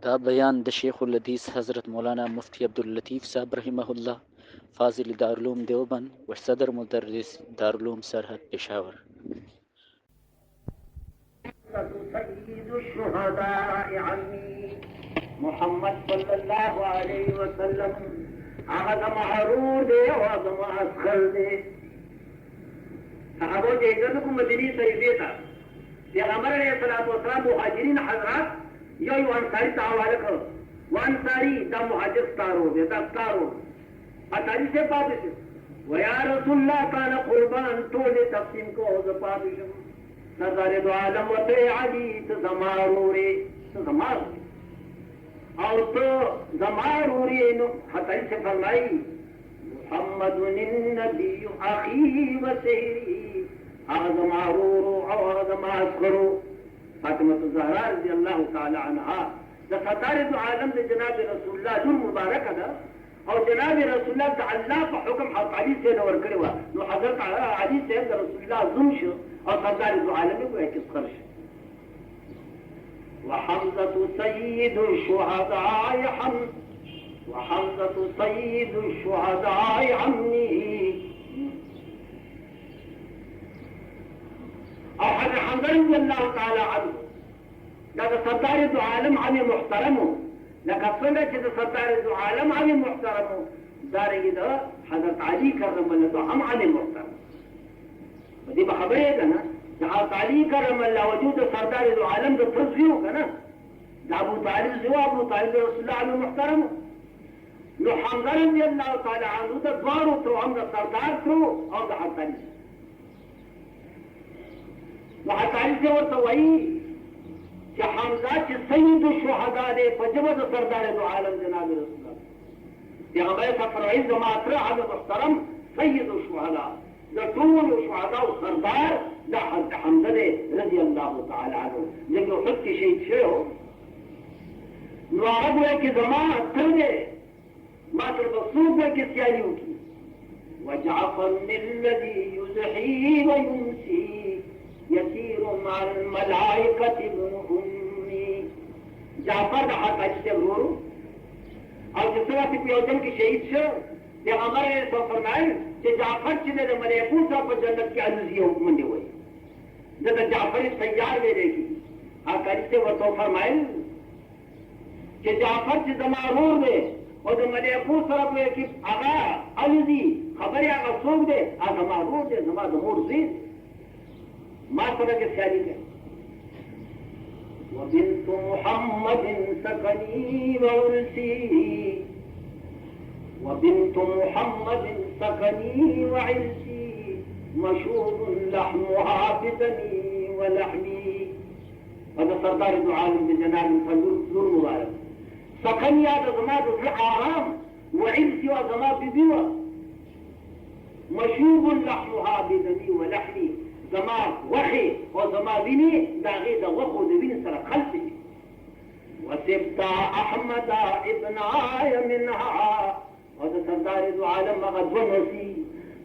دا بیان د شیخ الحدیث حضرت مولانا مفتی عبداللطیف صاحب رحمه الله فاضل دارالعلوم دیوبند و صدر مدرس دارالعلوم سرحد پشاور. سيد الشهداء عني محمد صلى الله عليه وسلم أعظم عرور دي وأعظم عسكر دي صحابو جيدنكم مديني سيديتا پیغمبر علیہ الصلوۃ والسلام مهاجرین حضرات یو انصاری تعالی کړ وانصاری دا مهاجر ستارو دي دا ستارو اتاری سے پاتې شو ويا رسول الله تعالی قربان ټول تقسیم کو ز پاتې شو سردار دو عالم وته علی ته زماروري ته زمار اور تو زماروري نو اتاری سے فرمائی محمد النبي اخي وسيري اعظم عرور او اعظم عسكر فاطمه الزهراء رضي الله تعالى عنها ده ستارد عالم ده جناب رسول الله دور مبارکه ده او جناب رسول الله تعالی په حکم حضرت علي سره ورکړی و نو حضرت علي سره رسول الله زوم شو او ستارد عالم کو یک اسخر شو وحمزه سيد الشهداء وحمزه سيد الشهداء عمي او حضرت حمزه رضي الله تعالى عنه دا سردار دو عالم عمی محترمو لکه څنګه چې د سردار دو عالم عمی محترمو دارنګه دا حضرت علي کرم الله دو هم عمی محترم دې به خبرې ده نه د حضرت علي کرم الله وجود سردار دو عالم د تزویو کنه د ابو طالب زو ابو طالب رسول الله عمی محترم نو حمزه رضی الله تعالی عنه د دوارو تو هم د سردار تو او د حضرت علي وحضرت علي سے ورته وایي کہ حمزہ چې سید الشهداء دے فجبه د سردار دو عالم جناب رسول الله پیغمبر فرمایي زما تر هغه محترم سید الشهداء د ټول شهدا او سردار د حضرت حمزه دے رضی الله تعالی عنه لکه خود کې شهید شو نو هغه کې زما تر دے ما تر بصوب کې سیالیو کی وجعفر الذي يزحي ويمسي يسير مع الملائكة ابن أمي جعفر دا حق اجتے ورورو اور جس طرح سے پیوجن کی شہید شو پیغمبر نے تو فرمائے کہ جعفر چنے دے ملیکو سا پر جنت کی عزیزی حکم دی ہوئی جب جعفر سیار میں رہے گی حق اجتے وہ تو فرمائے کہ جعفر چی زمارور دے اور دے ملیکو سا پر کی آغا عزیزی خبری آغا سوک دے آغا زمارور دے زمار دمور زید ما سره کې سیالي ده وبنت محمد سكني وعرسي وبنت محمد سكني وعرسي مشوب لحمها بدمي ولحمي هذا سردار ابن عالم بجناب فنور مبارك سكني هذا زمان الحرام وعرسي وزمان ببيوة مشوب لحمها بدمي ولحمي زما وخي او زما ویني داغه د وخو د ویني سره خلط دي وسبت احمد ابن آي منها او د سردار دو عالم غدونسي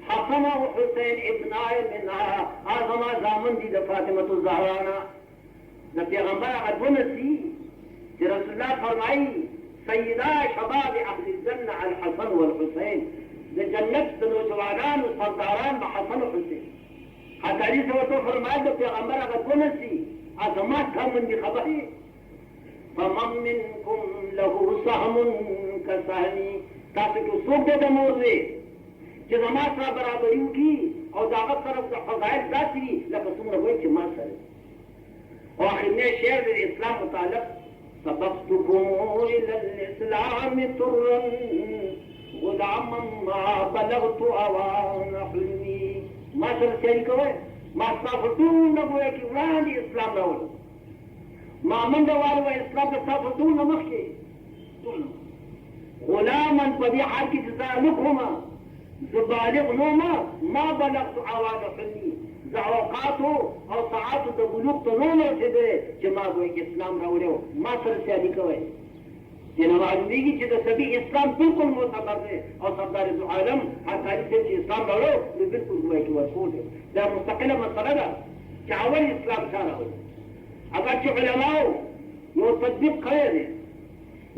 حسن او حسين ابن آي منها اعظم زامن دي د فاطمه الزهرا د پیغمبر غدونسي چې رسول الله فرمایي سيدا شباب اهل الجنه الحسن والحسين د جنت د نوجوانان او سرداران حسن او حسين حضاری سے وہ تو فرمائے تو پیغمبر اگر کونسی عظمات کا من دی خبری فمن منکم له سهم کسانی تاسو کو سوک دے دمور دے چې زما سره برابریو کی او داغت طرف د فضائل ذاتی لکه څومره وایي چې ما سره او اخرنی شعر د اسلام متعلق سبقتكم الى الاسلام طرا غلاما ما بلغت اوان حلمي ما سره سیالي کوئ ما ستاسو ټول نه ګویا کې وړاندې اسلام راوړ ما منډه واړوه اسلام د ستاسو ټول نه مخکې غلاما په دې حال کې چې زه نه کومه زه بالغ نه ومه ما بلغت اوان حلمي زه اوقاتو او ساعاتو د بلوغ ته نه وم رسېدلی چې ما ګویا کې اسلام راوړی ما سره سیالي کوئ جنہ معلومیگی چې د سبھی اسلام بالکل معتبر دی او سردار دو عالم حقاری سے چې اسلام راوړو نو بالکل ګویا کې ورکول دی دا مستقله مسله ده چې اول اسلام چا راوړي اگر چې علماو یو تطبیق کړی دی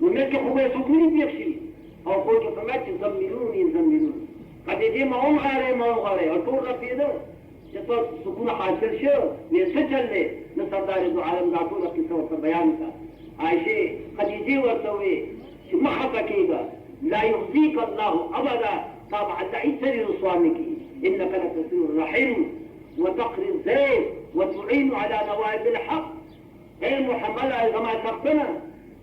وملك خوبه سكوني بيكشي او قلت فمات زملوني قد يجي معهم غاري الطور رفيده يطور سكون حاصل شو يسجل لي نصدر عالم دعطونا في صوت بيانك عايشي قد يجي وسوي شو محبة كيدا لا يخزيك الله أبدا طبعا تعيد سري رسوانك إنك لتسير الرحيم وتقري الزيت وتعين على نوائب الحق اي محمد اذا ما تقتنا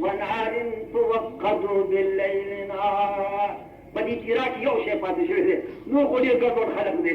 ونار توقد بالليل نار بدي تراك يو شيء فاتي شو ده نو قولي قدر خلق ده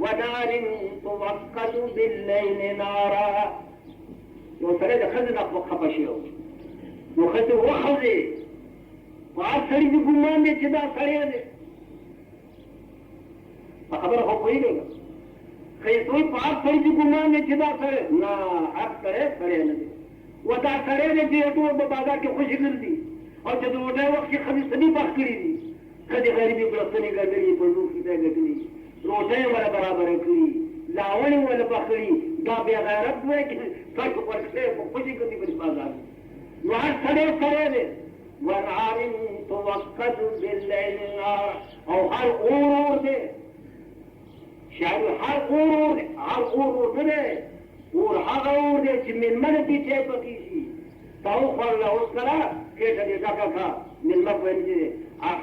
ونار توقد بالليل نارا وفرد خزن خبشيو وخزن وخزن وعسر دي گمان دي چدا سڑے دے خبر ہو کوئی نہیں خیسوی پاک سڑی دي گمان دي چدا سڑے نا حق کرے سڑے نہ دے ودا سڑے دے دي تو بازار کے خوش کر دی اور جب وہ وقت خبر سنی باخ کری دی کدی غریبی بلستنی گردی پردو کی تے گدی روٹے والا برابر کی لاوڑی والا بکری دا بے غیرت ہوئے کہ سچ پر سے خوشی کتی بڑی بازار وہاں سڑے دے ونار توقد بالليل نار او ہر اور دے شاید ہر اور دے اور چې مېلمه دې چې پکې شي تاو خور له اوس کړه کې دې ځکه کا مېلمه وایي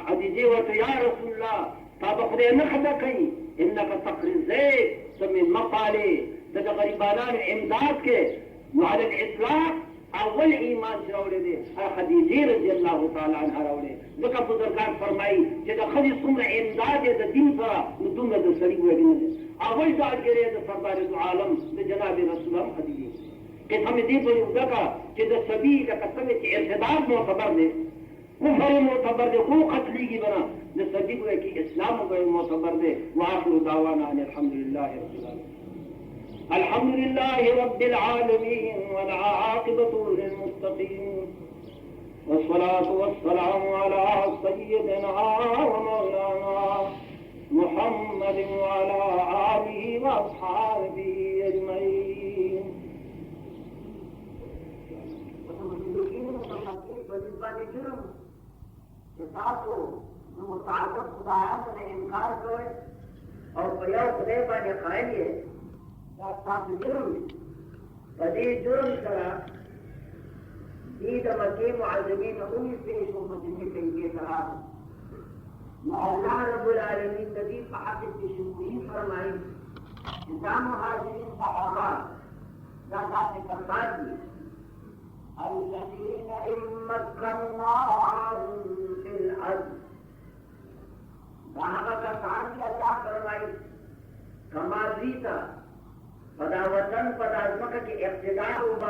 خدیجه ورته یا رسول الله تا به خدای نه خبر کوي انك تقري الزيت سمي المقالي ده غريبانان امداد کې وعلى الاطلاق اول ایمان راوړي دي خدیجه رضی الله تعالی عنها راوړي ځکه بزرګان فرمایي چې د خدي څومره امداد د دین سره نو دومره د سړي وایي اول ځای کې د سردار عالم د جناب رسول الله خدیجه کې هم دې په یو ځکه چې د سبي د قسم چې ارتداد معتبر دي کفر معتبر دي خو قتلېږي بنا د سبي وایي کې اسلام به معتبر دي واخر دعوانا ان الحمد لله رب العالمين الحمد لله رب العالمين والعاقبة للمتقين والصلاة والسلام على سيدنا ومولانا محمد وعلى آله وأصحابه أجمعين. فدي جرم سرا دي دمكي معذبين أمي في شوفة المكي سرا مع الله رب العالمين الذي فحقت بشكوين فرمائي إنسان مهاجرين صحابات لا تعطي فرماتي الذين إن مكناهم في الأرض فحقت عني الله فرمائي كما زيتا پدا وطن پدا ازمکہ کی اقتدار ہوگا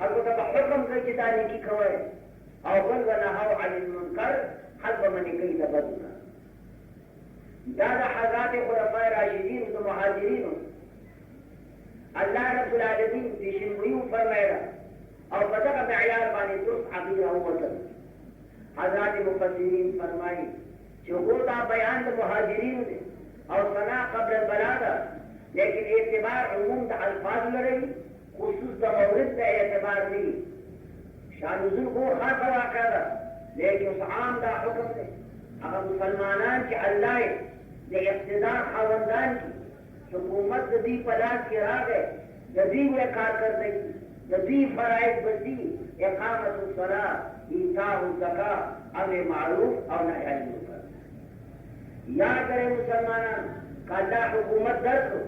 خلق ته حکم کوي چې دا نیکی کوي او بل ونهوا عن المنکر حسب من کوي د بدونه دا د حضرات خلفای راشدین او مهاجرین الله رب العالمین پیشنگویو فرمایله او په دغه معیار باندې درست عقیده وکړه حضرات مفسرین فرمایي چې دا بیان د مهاجرین دی او ثنا قبل البلاغه لیکن اعتبار عموم د الفاظ لري خصوص د مورد د اعتبار دی شان نزول خو خاصه واقع ده لیکن عام دا حکم دی هغه مسلمانان چې الله د اقتدار خاوندان کی حکومت د دې په لاس کې راغی د دې کارکردګي د دې فرایض بندي اقامت الصلاه ایتاء الزکات امر معروف او نهی عن المنکر یا کرے مسلمانان کله حکومت درکو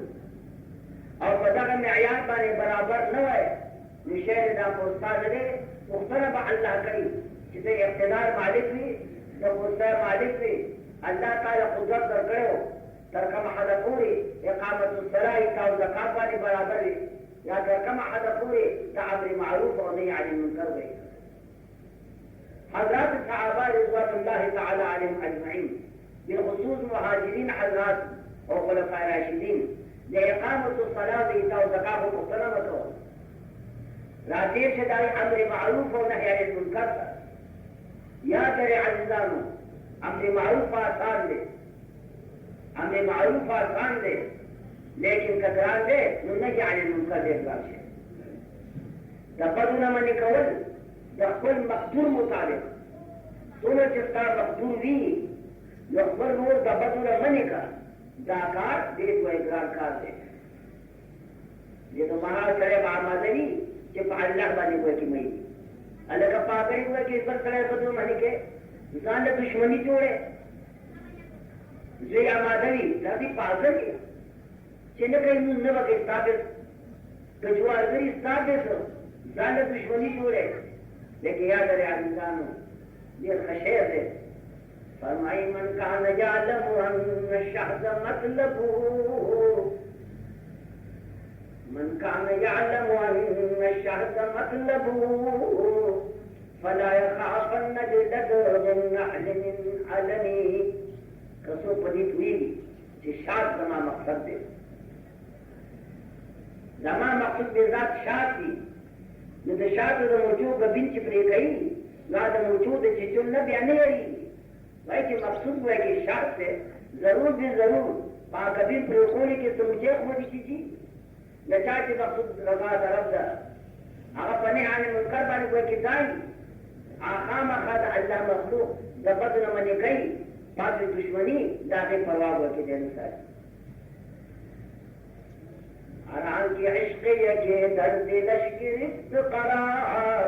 او په دغه معیار باندې برابر نه وای نشه دا پوسټا دې مختلف الله کوي چې د اقتدار مالک وي د پوسټا مالک وي الله تعالی قدرت درکړو تر کوم حد پورې اقامت الصلاه ایتاء الزکات باندې برابر وي یا تر کوم حد پورې امر معروف او نهی عن المنکر وي حضرات الصحابه رضوان الله تعالی علیهم اجمعین بالخصوص مهاجرین حضرات او خلفاء راشدین لإقامة الصلاة وإيتاء الزكاة مختلفة لا تير شدائي أمر معروف ونهي عن المنكر يا ترى عزيزانو أمر معروف آسان دے أمر معروف آسان دے لیکن کتران دے ننهي عن المنكر دے بلاشے دبدونا من کول دخل مقدور مطابق سونا چستا مقدور بھی یخبر نور دبدونا من کا داکار دې کوئی ګران کار دی دې ته مها سره آمادنی چې په الله باندې کوئی کی مې الله کا پاګړی کوئی کې پر سره په دوه باندې کې ځان له دښمنی جوړه دې آمادنی دې پاګړی چې نه کوي نو نه وکړي ثابت د جوارګری ثابت ځان له دښمنی جوړه لیکن یاد لري انسانو دې خشیر دی فرمائی من کان یعلم ان الشهد مطلبه من کان یعلم ان الشهد مطلبه فلا يخافن لدغ النحل من علني کسو پدی توی چې شاد زما مقصد دی زما مقصد دی ذات شاد دی نو د شاد د موجود په بین چې پرې کوي لا د موجود چې چون نه بیانې لري وای چې مقصود وای کې شرط ہے ضرور بھی ضرور پاکبین پروکولی کې سمجھے خو دي چې لچا چې مقصود رضا طرف ده هغه پنه عن منکر باندې وای کې ځای هغه مخه الله مخلوق د بدن باندې کوي پاک دشمنی داغه پروا وکړي د انسان اران کی عشق یې درد لشکر استقرار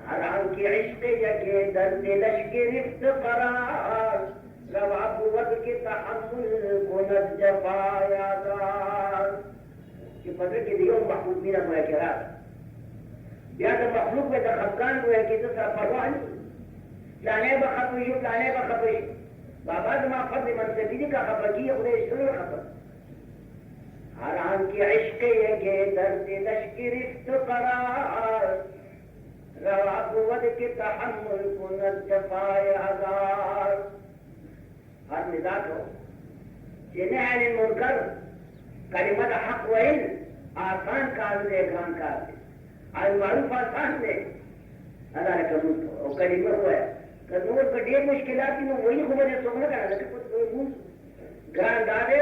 حرام کی عشق یکی درد لشکر افتقرار روا قوت کی تحمل کند جفایا دار کہ پتر کی دیو محبوب میرا گویا کرار بیا دا مخلوق میں دا خفقان گویا کی تسا پروانی پلانے با خفشو پلانے با خفشو بابا دما فضل منصبیدی کا خفقی خودے شروع خفق حرام کی عشق یکی درد لشکر افتقرار روا قوت کی تحمل کند جفای ہزار ہر مزاج ہو جنہیں عن المنکر کلمت حق وعل آسان کار دے گران کار دے عن معروف آسان دے اللہ نے قبول کرو اور کلمہ ہوا ہے قدور پر ڈیر مشکلات میں وہی خبر ہے سوکھنا کرنا لیکن کچھ کوئی موس گران دادے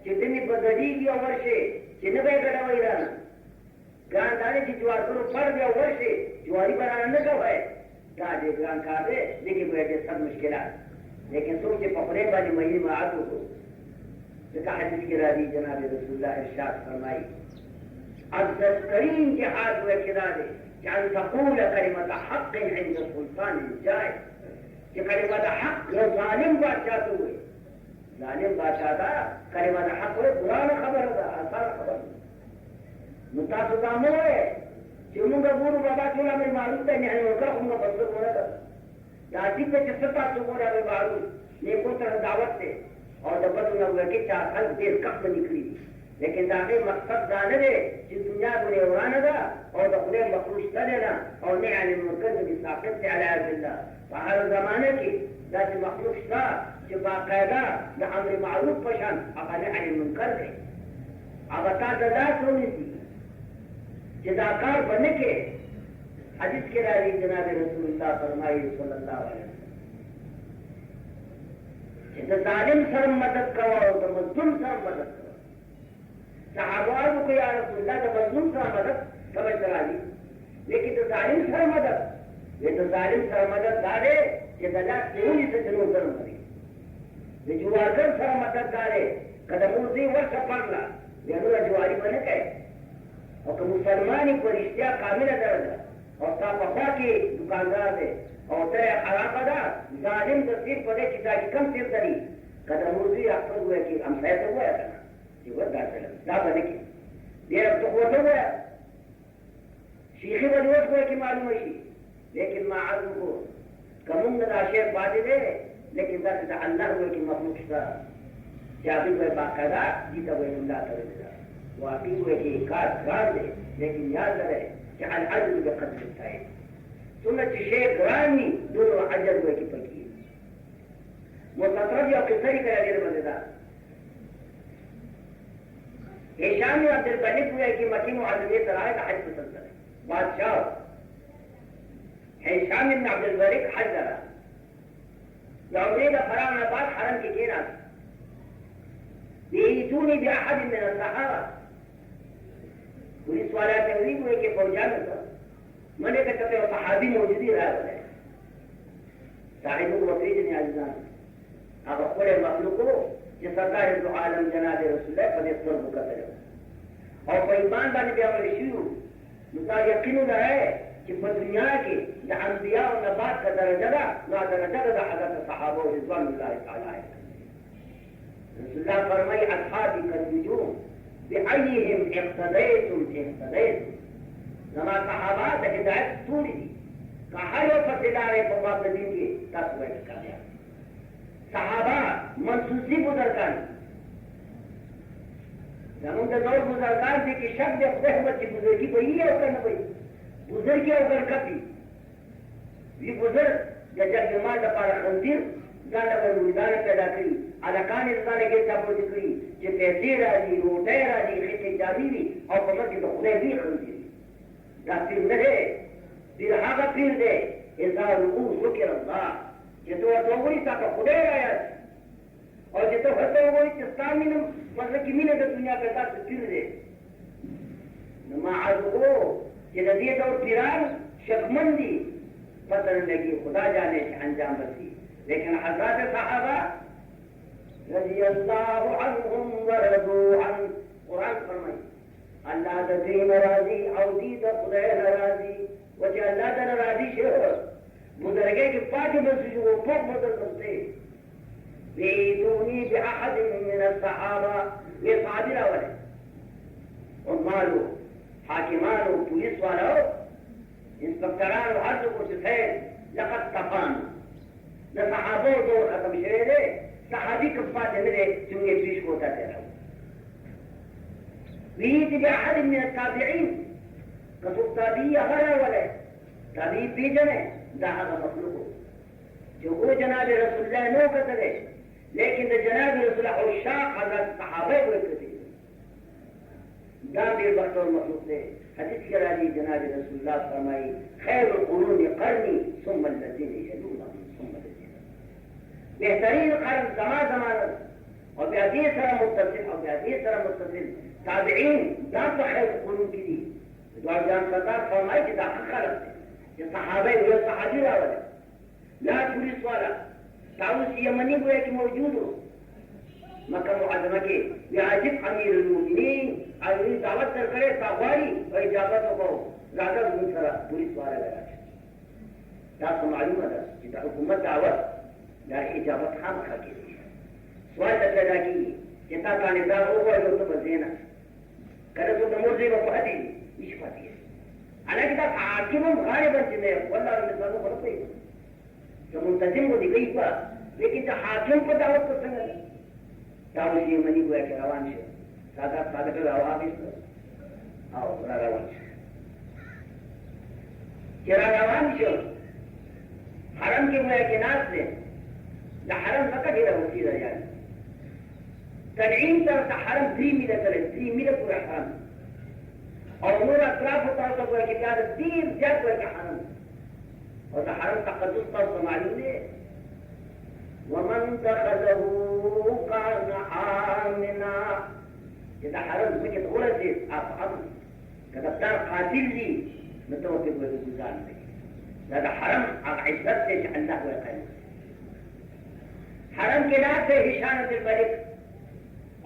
جتنی بدلی کی عمر سے جنہیں بے گڑا وہی رہنا گران دانے کی جوار کرو پڑ گیا عمر سے جواری بنانا نہ کہو ہے کہا دے گران کہا دے لیکن بیٹھے سب مشکلات لیکن سوچے پپڑے والی مہینے میں آدھو کو جکا حدیث کی راضی جناب رسول اللہ ارشاد فرمائی افضل کریم کے ہاتھ ہوئے کدا دے کہ ان تقول کلمت حق عند السلطان الجائر کہ کلمت حق جو ظالم بادشاہ تو ہوئے ظالم بادشاہ تھا کلمت حق ہوئے قرآن خبر ہوتا آثار خبر متاسدہ موئے چونگا گورو بابا چولا میں معلوم تھا نہیں ہوگا ہوں گا بسر ہونا تھا جاتی پہ چستا سکورا میں معلوم نیکو طرح دعوت تھے اور دبتو نہ ہوئے کہ چاہ خلق دیر کب نکلی لیکن داغے مقصد دانے دے جس دنیا کو نے اورانا دا مبتدنا او نعم المركز بساقط على الله فهذا زمانك ذات مخلوق شتا جبا قيدا لأمر معروف بشان اقا نعم المنكر دے اقا تا دا سونی سی جدا کار بنکے حدیث کے راضی جناب رسول اللہ فرمائی صلی اللہ علیہ وسلم جدا ظالم سر مدد کوا اور دا مظلوم سر مدد کوا صحابوان کو یا رسول اللہ دا مظلوم سر مدد سمجھ راضی لیکن تو ظالم سر مدد یہ تو ظالم سر مدد دارے کہ دلات سیونی سے جنو ظلم کری یہ جوارگر سر مدد دارے قدموزی ورس پرلا یہ انہوں جواری بنے کہے اور کہ مسلمانی کو رشتہ کامل درجہ اور تا وفا کی دکاندار دے اور تے خرابہ دا ظالم تصیر پدے چیزا کی کم سیر دری قدموزی اکبر ہوئے کہ ہم سیت ہوئے کنا یہ وہ دا سلم دا بنے کی یہ اب تو خود ہوئے شیخی وجوز کو ایک معلوم ہے لیکن ما عزم کو کمون دا شیخ بادی دے لیکن دا ستا اللہ ہوئے کی مخلوق شتا جابی ہوئے باقیدہ جیتا ہوئے اللہ تعالی واقعی ہوئے کی کار گران دے لیکن یاد رہے کہ العجل بقدر التائب سنت شیخ گرانی دونوں عجل ہوئے کی پکی مستطرد یا قصری کرا دیر مزیدار ہشام عبد الملک ہوئے کی مکی معظمی سرائے کا حج پسند کرے بادشاہ ہشام بن عبد الملک حج کرا يعطيك فرام نبات حرم كثيرا بيئتوني بأحد من الصحابة وليس ولا تنريب ويكي فوجانك من يكتبه صحابي موجودين هذا صاحبه وفيدني عزيزان هذا قول المخلوق جسرقاء العالم جناب رسول الله فليصبر كثيرا اور فإيمان بانی بیامر شیو مثال یقینو دا ہے کہ دنیا کے دا انبیاء و نبات کا درجہ دا نا درجہ دا حضرت صحابہ و رضوان اللہ تعالی ہے رسول اللہ فرمائی اصحابی کالنجوم بأیہم اقتدیتم اقتدیتم نما صحابہ دا ہدایت توری دی کہ ہر وقت ادارے بابا دین کی تصویر کا دیا صحابہ منسوسی بزرگانی زمون دا دور بزرگان دے کہ شک دے خدا حمد کی بزرگی بئی ہے اوکر نہ بئی بزرگی اوکر کپی یہ بزرگ یا جب جماع دا پارا خنزیر دانا بر مریدان پیدا کری علاقان انسان کے چاپو دکری کہ پیسے راجی روٹے راجی خیطے جاوی بھی اور کمر کی تو خدا بھی خنزیر دا پیر نہ دے پیر حاقا پیر دے ازا رکو سکر اللہ کہ تو اتوگوری ساکا خدا رایا اور جتو ہوتا ہے وہ اسلامی نے مطلب کہ مینے دنیا کے ساتھ پھر دے نما عزقو کہ نزیت اور پیران شکمندی پتہ لگی خدا جانے سے انجام رسی لیکن حضرات صحابہ رضی اللہ عنہم ورضو عن قرآن فرمائی اللہ دین راضی عودی دا خدا راضی وجہ اللہ دا راضی شہر بزرگے کے پاٹے بس جو پوک مدر بستے بيئتوني بأحد من الصحابة يصعد الأولى ومالو حاكمانو بوليس والو انسبكترانو هرزقو سفين لقد تقانو لصحابو دور ختم شريده صحابي كفات مده جمعي بيش كوتا تيرو بيئت بأحد من التابعين كتب تابعية غير ولا تابعي بيجنه ده هذا مخلوقه جو هو جناب رسول الله نو قتله لیکن جناب رسول عشاق حضرت صحابہ ہوئے کرتے دام بیر وقت اور مخلوق نے حدیث کے راجی جناب رسول اللہ فرمائی خیر القرون قرنی ثم الذین یلونہم ثم الذین بہترین قرن زمان اور بحدیث سرہ متصل تابعین دام تو خیر القرون کی دی دوار جان صدار فرمائی کہ دا خلق ہے یہ صحابہ ہوئے صحابی راولے لا پولیس والا طاووس یمنی گویا کہ موجود ہو مکہ معظمہ کے یعجب امیر المؤمنین آئینی دعوت کر کرے تاغواری اور اجابت ہو گو زیادہ ضمن سرا پولیس والا لگا تاسو معلوم ہے کہ حکومت دعوت یا اجابت خام کھا کے لیے سوال پیدا کی کہ تا کاندار ہو گئے تو بزینا کرے تو مرضی کو پہتی مش پاتی ہے حالانکہ تا حاکم غالبا جنے والله النظام کو پڑھتے تو منتظم کو دکھئی پا لیکن تا حاکم کو دعوت کو سنگا تاوس یمنی کو ایک روان شو سادہ روان شو آو روان شو چرا روان شو حرم کې مې کې ناس دي د حرم څخه ډیره وسیله یاد تنعیم تر حرم 3 میله تر 3 میله پورې حرم او نور اطراف تاسو په کې دا ډیر زیات وایي حرم او د حرم تقدس تاسو معلوم دی ومن دخله كان آمنا چې دا حرم څخه ورته افهم کله دا قاتل دي نو ته په دې ځان دی دا حرم هغه عزت دی چې الله ورکړي حرم کې لا ته هشام الملك